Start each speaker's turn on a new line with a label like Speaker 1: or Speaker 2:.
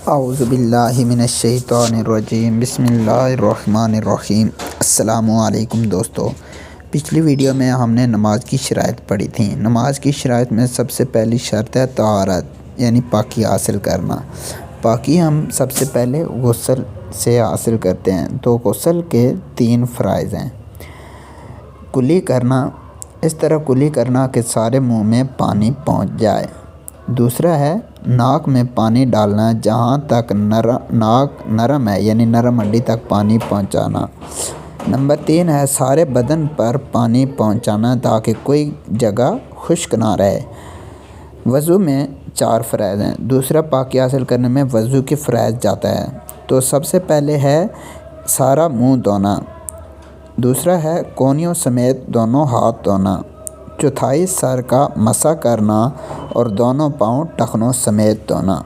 Speaker 1: औज़ुबिल्लाहिमिनश्शैतानिर्रजीम बिस्मिल्लाहिर्रहमानिर्रहीम। अस्सलामुअलैकुम दोस्तों, पिछली वीडियो में हमने नमाज की शराइत पढ़ी थी। नमाज की शराइत में सबसे पहली शर्त है तहारत, यानी पाकी हासिल करना। पाकी हम सबसे पहले गुस्ल से हासिल करते हैं। तो गुस्ल के 3 फ़राइज़ हैं। कुली करना, इस तरह कुली करना कि सारे मुंह में पानी पहुंच जाए। दूसरा है नाक में पानी डालना, जहां तक नाक नरम है, यानी नरम हड्डी तक पानी पहुंचाना। नंबर 3 है सारे बदन पर पानी पहुंचाना, ताकि कोई जगह खुश्क ना रहे। वज़ू में 4 फ़राइज़ हैं। दूसरा पाकी हासिल करने में वज़ू की फ़राइज़ जाता है। तो सबसे पहले है सारा मुंह धोना। दूसरा है कोहनियों समेत दोनों हाथ धोना। चौथाई सर का मसा करना और दोनों पाँव टखनों समेत धोना।